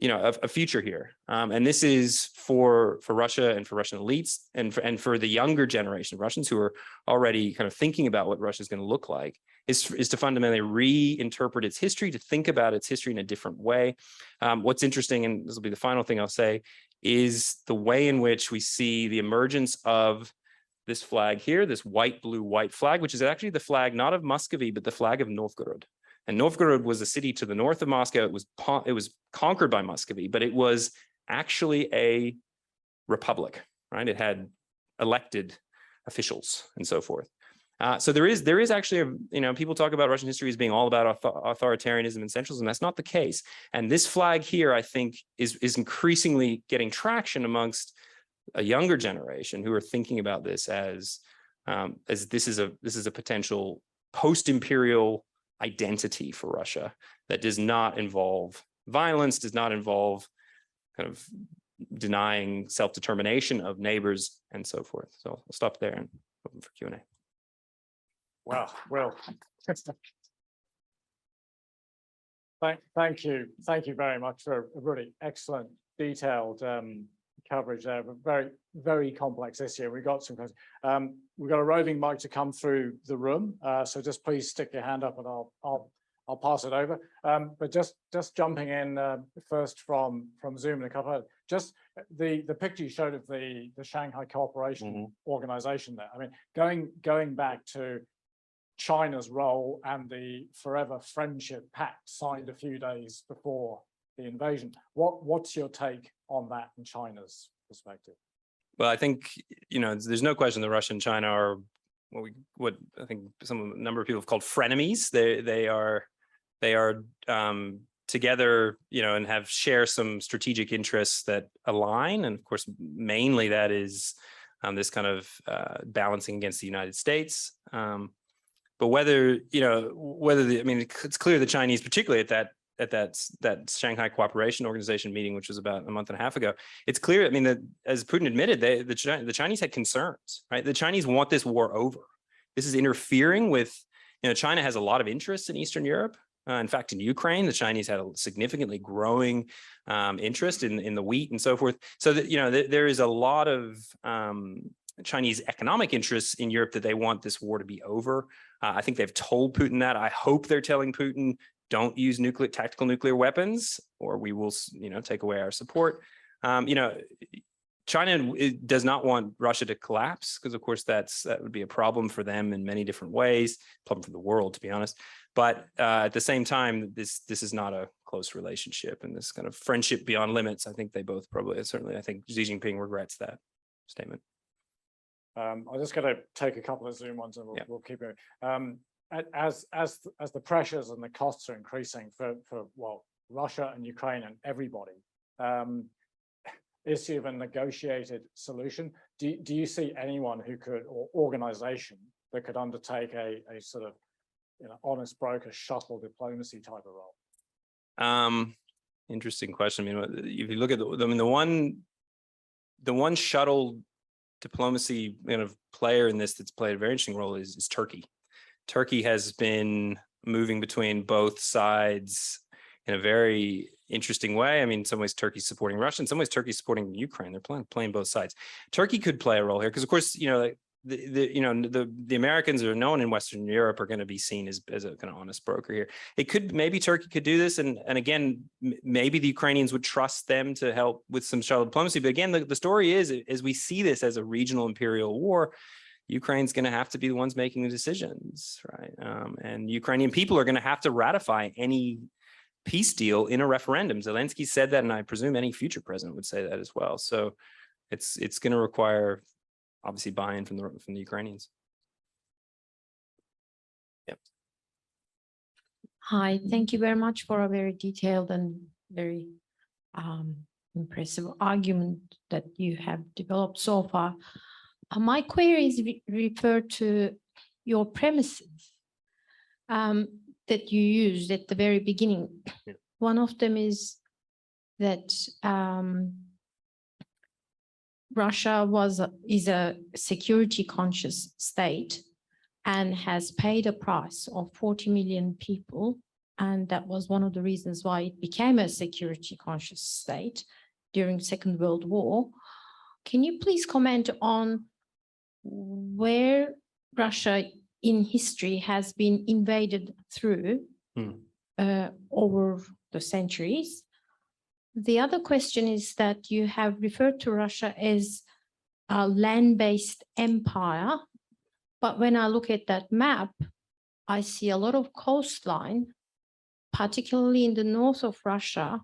a future here, and this is for Russia and for Russian elites and for the younger generation of Russians who are already kind of thinking about what Russia is going to look like, is to fundamentally reinterpret its history, to think about its history in a different way. What's interesting, and this will be the final thing I'll say, is the way in which we see the emergence of this flag here, this white, blue, white flag, which is actually the flag not of Muscovy, but the flag of Novgorod. And Novgorod was a city to the north of Moscow. It was conquered by Muscovy, but it was actually a republic, right? It had elected officials and so forth. So there is actually people talk about Russian history as being all about authoritarianism and centralism. That's not the case. And this flag here, I think, is increasingly getting traction amongst a younger generation who are thinking about this as this is a potential post-imperial identity for Russia that does not involve violence, does not involve kind of denying self-determination of neighbors and so forth. So I'll stop there and open for Q&A. Wow, well, thank you very much for a really excellent, detailed coverage there, but very, very complex issue. We've got some questions. We've got a roving mic to come through the room, so just please stick your hand up and I'll pass it over. But just jumping in first from Zoom in a couple of, just the picture you showed of the Shanghai Cooperation Organization there. I mean, going back to China's role and the Forever Friendship Pact signed a few days before the invasion. What's your take on that from China's perspective? Well, I think, there's no question that Russia and China are what I think a number of people have called frenemies. They are together, and share some strategic interests that align. And of course, mainly that is this kind of balancing against the United States. But it's clear the Chinese, particularly at that Shanghai Cooperation Organization meeting, which was about a month and a half ago, it's clear, that as Putin admitted, the Chinese had concerns, right? The Chinese want this war over. This is interfering with, China has a lot of interest in Eastern Europe. In fact, in Ukraine, the Chinese had a significantly growing interest in the wheat and so forth. So that, there is a lot of Chinese economic interests in Europe that they want this war to be over. I think they've told Putin that. I hope they're telling Putin, don't use tactical nuclear weapons, or we will, take away our support. China does not want Russia to collapse, because of course that would be a problem for them in many different ways, problem for the world, to be honest. But at the same time, this is not a close relationship, and this kind of friendship beyond limits. I think they both probably, certainly, I think Xi Jinping regrets that statement. I'm just going to take a couple of Zoom ones, and we'll keep going. As the pressures and the costs are increasing for well, Russia and Ukraine and everybody, issue of a negotiated solution. Do you see anyone who could, or organization that could undertake a sort of, honest broker shuttle diplomacy type of role? Interesting question. I mean, if you look at the one shuttle diplomacy kind of player in this that's played a very interesting role is Turkey. Turkey has been moving between both sides in a very interesting way. I mean, in some ways, Turkey's supporting Russia. In some ways, Turkey's supporting Ukraine. They're playing both sides. Turkey could play a role here because, of course, the Americans are known in Western Europe are going to be seen as a kind of honest broker here. Maybe Turkey could do this, and again, maybe the Ukrainians would trust them to help with some shuttle diplomacy. But again, the story is, as we see this as a regional imperial war, Ukraine's going to have to be the ones making the decisions, right? And Ukrainian people are going to have to ratify any peace deal in a referendum. Zelensky said that, and I presume any future president would say that as well. So it's going to require, obviously, buy-in from the Ukrainians. Yep. Hi, thank you very much for a very detailed and very impressive argument that you have developed so far. My queries refer to your premises that you used at the very beginning. Yeah. One of them is that Russia is a security conscious state and has paid a price of 40 million people. And that was one of the reasons why it became a security conscious state during Second World War. Can you please comment on where Russia in history has been invaded through over the centuries? The other question is that you have referred to Russia as a land-based empire, but when I look at that map, I see a lot of coastline, particularly in the north of Russia,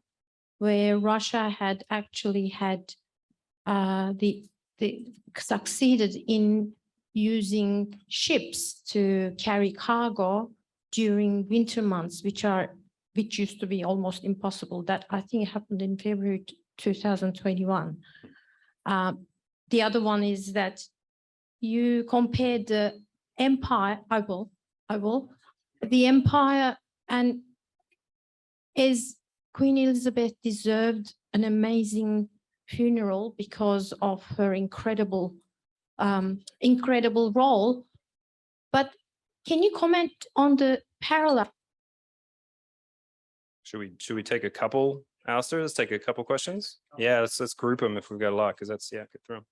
where Russia had actually had succeeded in using ships to carry cargo during winter months, which used to be almost impossible. That, I think, happened in February 2021. The other one is that you compared the empire, the empire, and as Queen Elizabeth deserved an amazing funeral because of her incredible role. But can you comment on the parallel? Should we take a couple, Alistair? Let's take a couple questions. Yeah, let's group them if we've got a lot, because that's, get through them.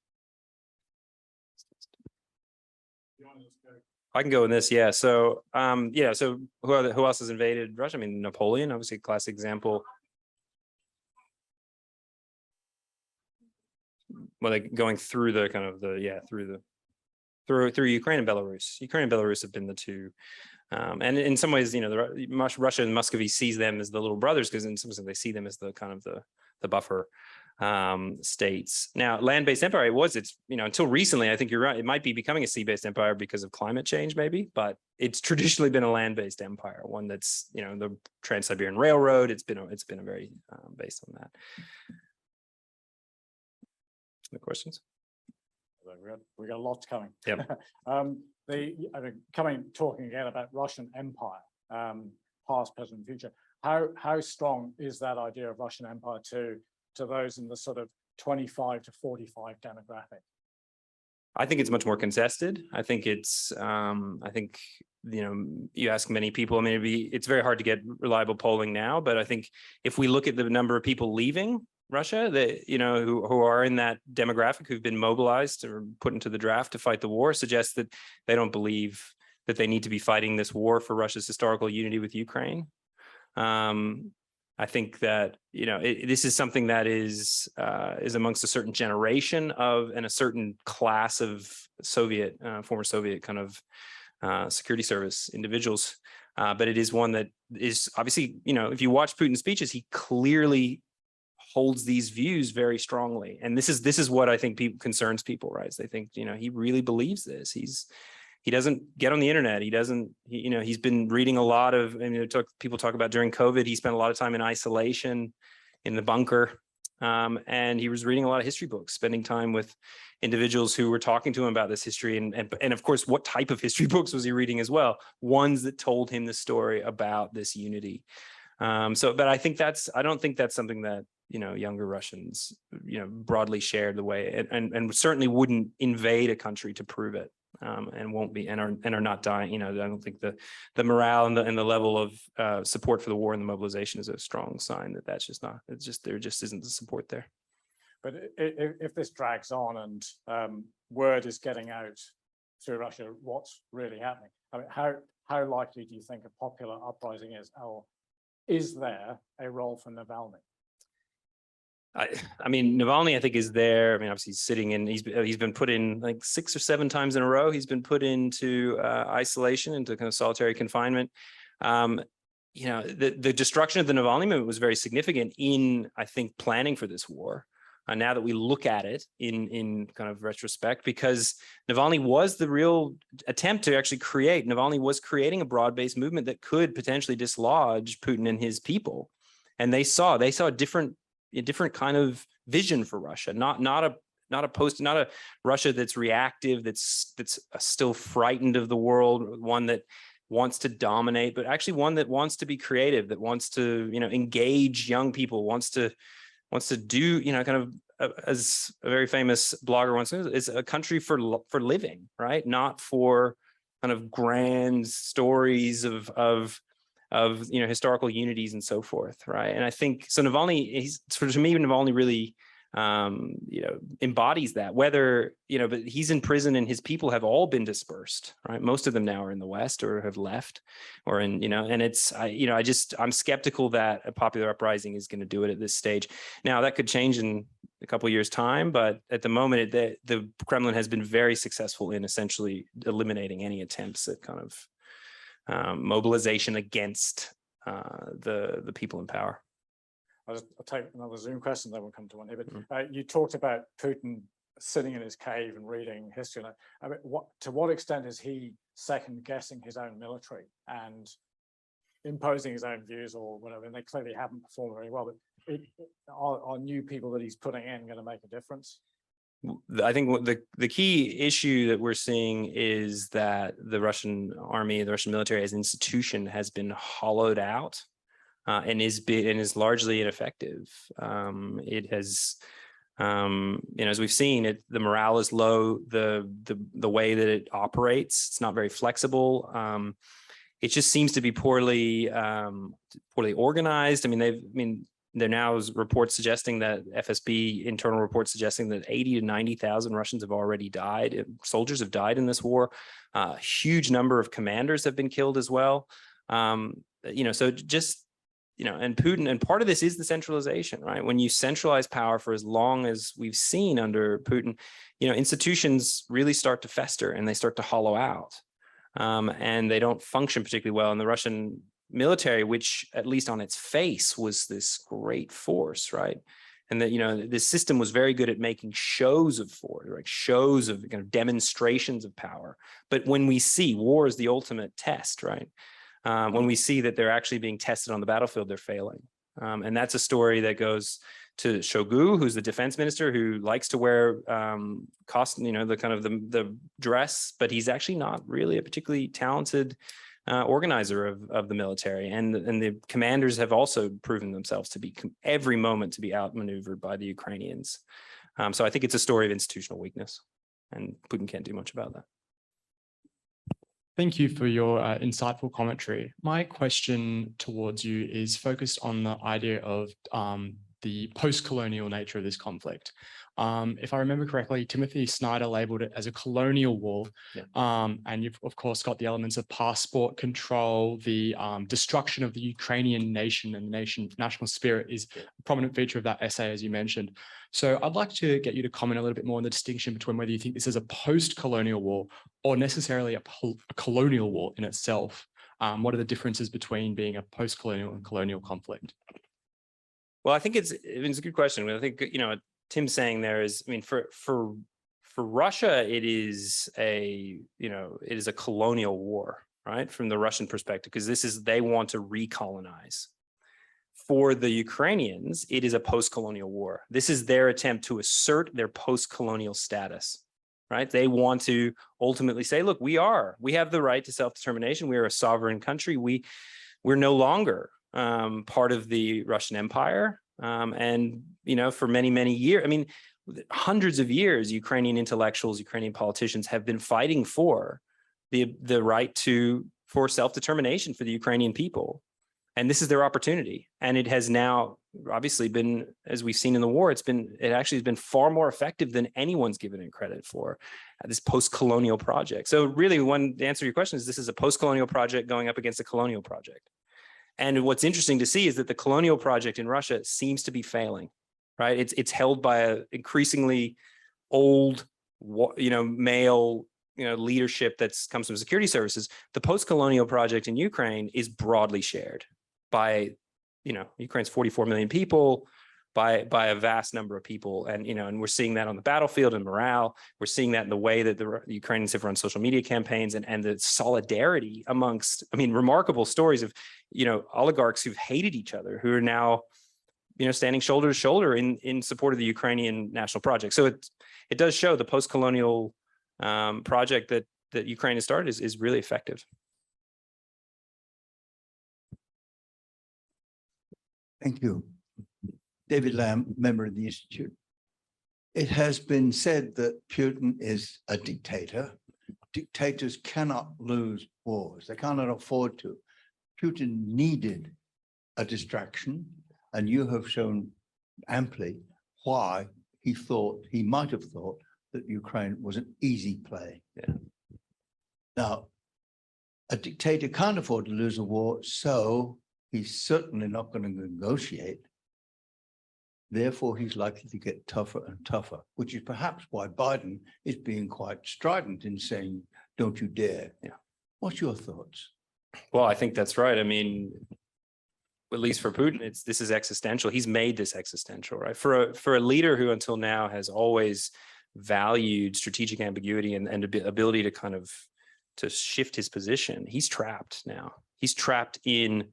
I can go in this, yeah. So so who else has invaded Russia? I mean, Napoleon, obviously a classic example. Well, like going through the kind of through Ukraine and Belarus. Ukraine and Belarus have been the two. And in some ways, Russia and Muscovy sees them as the little brothers, because in some ways they see them as the kind of the buffer states. Now, land-based empire, it's until recently, I think you're right, it might be becoming a sea-based empire because of climate change, maybe, but it's traditionally been a land-based empire, one that's, the Trans-Siberian Railroad, it's been a very based on that. The questions? We got a lot coming. Yeah. Talking again about Russian empire, past, present, future. How strong is that idea of Russian empire to those in the sort of 25 to 45 demographic? I think it's much more contested. I think it's, you ask many people, I mean, it's very hard to get reliable polling now, but I think if we look at the number of people leaving Russia, who are in that demographic, who've been mobilized or put into the draft to fight the war, suggests that they don't believe that they need to be fighting this war for Russia's historical unity with Ukraine. I think that, this is something that is amongst a certain generation of and a certain class of Soviet, former Soviet kind of security service individuals. But it is one that is obviously, if you watch Putin's speeches, he clearly holds these views very strongly. And this is what I think concerns people, right? Is they think, he really believes this. He doesn't get on the internet. He doesn't, he's been reading a lot of, people talk about during COVID, he spent a lot of time in isolation in the bunker. And he was reading a lot of history books, spending time with individuals who were talking to him about this history. And of course, what type of history books was he reading as well? Ones that told him the story about this unity. But I don't think that's something that, younger Russians, broadly share the way and certainly wouldn't invade a country to prove it. And won't be and are not dying. I don't think the morale and the level of support for the war and the mobilization is a strong sign that that's just not. It's just there just isn't the support there. But if this drags on and word is getting out through Russia, what's really happening? I mean, how likely do you think a popular uprising is? Or is there a role for Navalny? I mean, Navalny, I think, is there. I mean, obviously, he's sitting in. He's been put in like 6 or 7 times in a row. He's been put into isolation, into kind of solitary confinement. The destruction of the Navalny movement was very significant in, I think, planning for this war. Now that we look at it in kind of retrospect, because Navalny was the real attempt to actually create. Navalny was creating a broad-based movement that could potentially dislodge Putin and his people, and they saw a different kind of vision for Russia, not a Russia that's reactive, that's still frightened of the world, one that wants to dominate, but actually one that wants to be creative, that wants to engage young people, wants to do kind of, as a very famous blogger once said, is a country for living, right? Not for kind of grand stories of historical unities and so forth, right? And I think so. Navalny, to me, Navalny really, embodies that. Whether but he's in prison and his people have all been dispersed, right? Most of them now are in the West or have left, or in and it's I'm skeptical that a popular uprising is going to do it at this stage. Now that could change in a couple of years' time, but at the moment, the Kremlin has been very successful in essentially eliminating any attempts at kind of mobilization against the people in power. I'll take another Zoom question, then we'll come to one here. But you talked about Putin sitting in his cave and reading history. I mean, to what extent is he second guessing his own military and imposing his own views or whatever? And they clearly haven't performed very well. But are new people that he's putting in going to make a difference? I think the key issue that we're seeing is that the Russian army, the Russian military as an institution has been hollowed out and is largely ineffective. It has, as we've seen, the morale is low. The way that it operates, it's not very flexible. It just seems to be poorly organized. There now is reports suggesting that FSB internal reports suggesting that 80 to 90,000 Russians have already died. Soldiers have died in this war. A huge number of commanders have been killed as well. So just, and Putin, and part of this is the centralization, right? When you centralize power for as long as we've seen under Putin, institutions really start to fester and they start to hollow out. And they don't function particularly well. And the Russian military, which at least on its face was this great force, right? And that this system was very good at making shows of force, right? Shows of kind of demonstrations of power. But when we see war is the ultimate test, right? When we see that they're actually being tested on the battlefield, they're failing. And that's a story that goes to Shoigu, who's the defense minister, who likes to wear the dress, but he's actually not really a particularly talented organizer of the military, and the commanders have also proven themselves to be every moment to be outmaneuvered by the Ukrainians. So I think it's a story of institutional weakness, and Putin can't do much about that. Thank you for your insightful commentary. My question towards you is focused on the idea of the post-colonial nature of this conflict. If I remember correctly, Timothy Snyder labeled it as a colonial war. Yeah. And you've, of course, got the elements of passport control, the destruction of the Ukrainian nation and the national spirit is a prominent feature of that essay, as you mentioned. So I'd like to get you to comment a little bit more on the distinction between whether you think this is a post-colonial war or necessarily a colonial war in itself. What are the differences between being a post-colonial and colonial conflict? Well, I think it's a good question. I think, you know, Tim's saying there is, I mean, for Russia, it is a colonial war, right? From the Russian perspective, because they want to recolonize. For the Ukrainians, it is a post-colonial war. This is their attempt to assert their post-colonial status, right? They want to ultimately say, look, we have the right to self-determination. We are a sovereign country. We're no longer part of the Russian Empire. And, you know, for many, many years, I mean, hundreds of years, Ukrainian intellectuals, Ukrainian politicians have been fighting for the right for self-determination for the Ukrainian people. And this is their opportunity. And it has now obviously been, as we've seen in the war, it actually has been far more effective than anyone's given it credit for, this post-colonial project. So really, the answer to your question is this is a post-colonial project going up against a colonial project. And what's interesting to see is that the colonial project in Russia seems to be failing, right? It's held by an increasingly old, male, leadership that comes from security services. The post-colonial project in Ukraine is broadly shared by, Ukraine's 44 million people, by a vast number of people. And, and we're seeing that on the battlefield and morale. We're seeing that in the way that the Ukrainians have run social media campaigns and the solidarity amongst, remarkable stories of, oligarchs who've hated each other, who are now, standing shoulder to shoulder in support of the Ukrainian national project. So it does show the post-colonial project that Ukraine has started is really effective. Thank you. David Lamb, member of the Institute. It has been said that Putin is a dictator. Dictators cannot lose wars. They cannot afford to. Putin needed a distraction, and you have shown amply why he might have thought that Ukraine was an easy play. Yeah. Now, a dictator can't afford to lose a war, so he's certainly not going to negotiate. Therefore, he's likely to get tougher and tougher, which is perhaps why Biden is being quite strident in saying, don't you dare. Yeah. What's your thoughts? Well, I think that's right. At least for Putin, this is existential. He's made this existential, right? For a leader who until now has always valued strategic ambiguity and ability to kind of to shift his position, he's trapped now. He's trapped in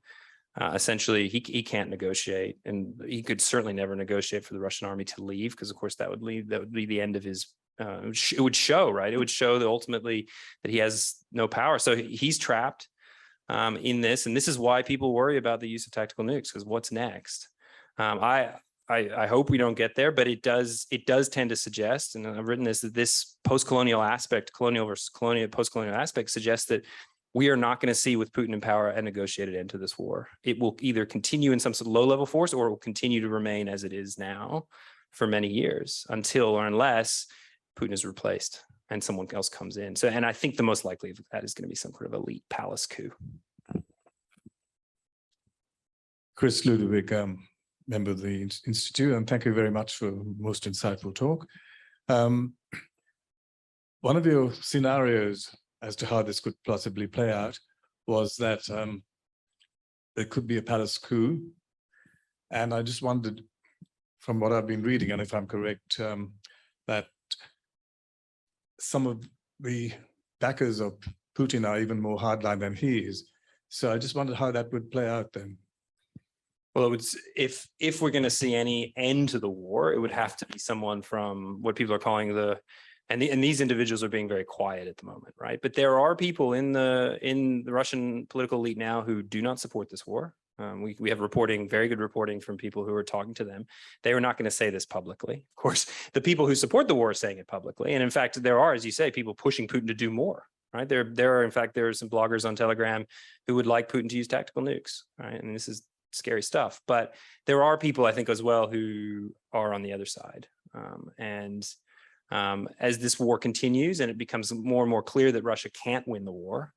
essentially he can't negotiate, and he could certainly never negotiate for the Russian army to leave, because of course that would be the end of his it would show, right? It would show that ultimately that he has no power. So he's trapped in this, and this is why people worry about the use of tactical nukes, because what's next? I hope we don't get there, but it does tend to suggest, and I've written this, that this post-colonial aspect, colonial versus colonial, post-colonial aspect suggests that we are not going to see with Putin in power a negotiated end to this war. It will either continue in some sort of low-level force, or it will continue to remain as it is now for many years, until or unless Putin is replaced and someone else comes in. So, and I think the most likely of that is going to be some sort of elite palace coup. Chris Ludwig, member of the Institute, and thank you very much for a most insightful talk. One of your scenarios as to how this could possibly play out was that there could be a palace coup. And I just wondered, from what I've been reading, and if I'm correct, that some of the backers of Putin are even more hardline than he is. So I just wondered how that would play out then. Well, it would, if we're going to see any end to the war, it would have to be someone from what people are calling and these individuals are being very quiet at the moment, right? But there are people in the Russian political elite now who do not support this war. We have very good reporting from people who are talking to them. They are not going to say this publicly. Of course, the people who support the war are saying it publicly. And in fact, there are, as you say, people pushing Putin to do more, right? There are some bloggers on Telegram who would like Putin to use tactical nukes, right? And this is scary stuff. But there are people, I think, as well, who are on the other side. As this war continues and it becomes more and more clear that Russia can't win the war,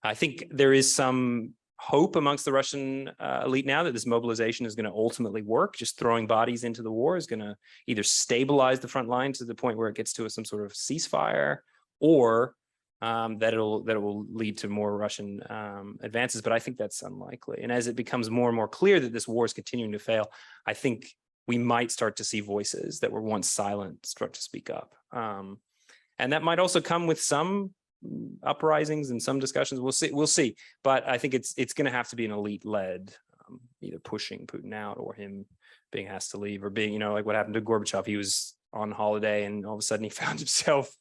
I think there is some hope amongst the Russian elite now that this mobilization is going to ultimately work. Just throwing bodies into the war is going to either stabilize the front line to the point where it gets to some sort of ceasefire, or that it will lead to more Russian advances. But I think that's unlikely. And as it becomes more and more clear that this war is continuing to fail, I think we might start to see voices that were once silent start to speak up. And that might also come with some uprisings and some discussions. We'll see. But I think it's going to have to be an elite-led, either pushing Putin out or him being asked to leave, or being, like what happened to Gorbachev. He was on holiday and all of a sudden he found himself,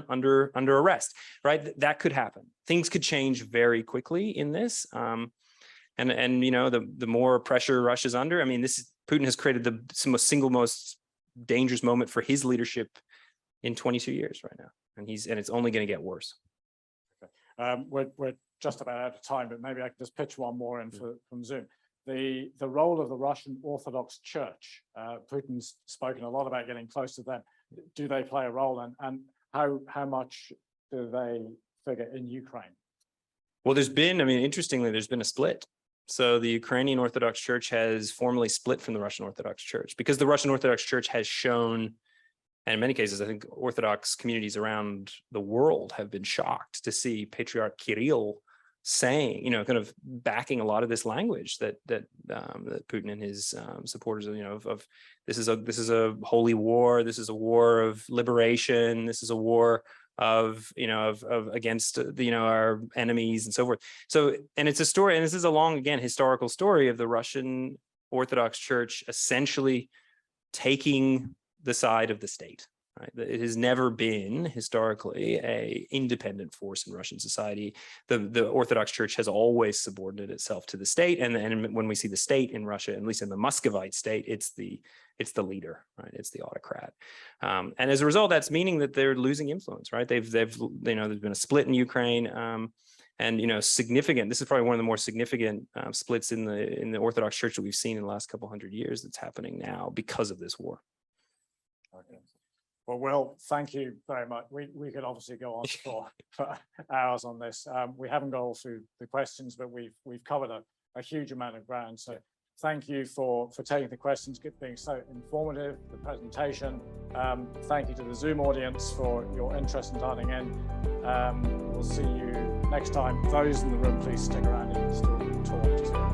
under arrest, right? That could happen. Things could change very quickly in this. And the more pressure Russia's under, Putin has created the single most dangerous moment for his leadership in 22 years right now. And it's only going to get worse. Okay. We're just about out of time, but maybe I can just pitch one more in from Zoom. The role of the Russian Orthodox Church. Putin's spoken a lot about getting close to them. Do they play a role, and how much do they figure in Ukraine? Well, interestingly, there's been a split. So the Ukrainian Orthodox Church has formally split from the Russian Orthodox Church, because the Russian Orthodox Church has shown, and in many cases, I think Orthodox communities around the world have been shocked to see Patriarch Kirill saying, kind of backing a lot of this language that Putin and his supporters of this is a holy war, this is a war of liberation, this is a war of against our enemies and so forth. So, and it's a story, and this is a long, again, historical story of the Russian Orthodox Church essentially taking the side of the state. Right? It has never been historically a independent force in Russian society. The Orthodox Church has always subordinated itself to the state, and when we see the state in Russia, at least in the Muscovite state, it's the leader, right? It's the autocrat, and as a result, that's meaning that they're losing influence, right? There's been a split in Ukraine, and significant. This is probably one of the more significant splits in the Orthodox Church that we've seen in the last couple hundred years. That's happening now because of this war. Okay. Well, Will, thank you very much. We could obviously go on for hours on this. We haven't got all through the questions, but we've covered a huge amount of ground. So thank you for taking the questions, being so informative, the presentation. Thank you to the Zoom audience for your interest in dialing in. We'll see you next time. Those in the room, please stick around and still talk.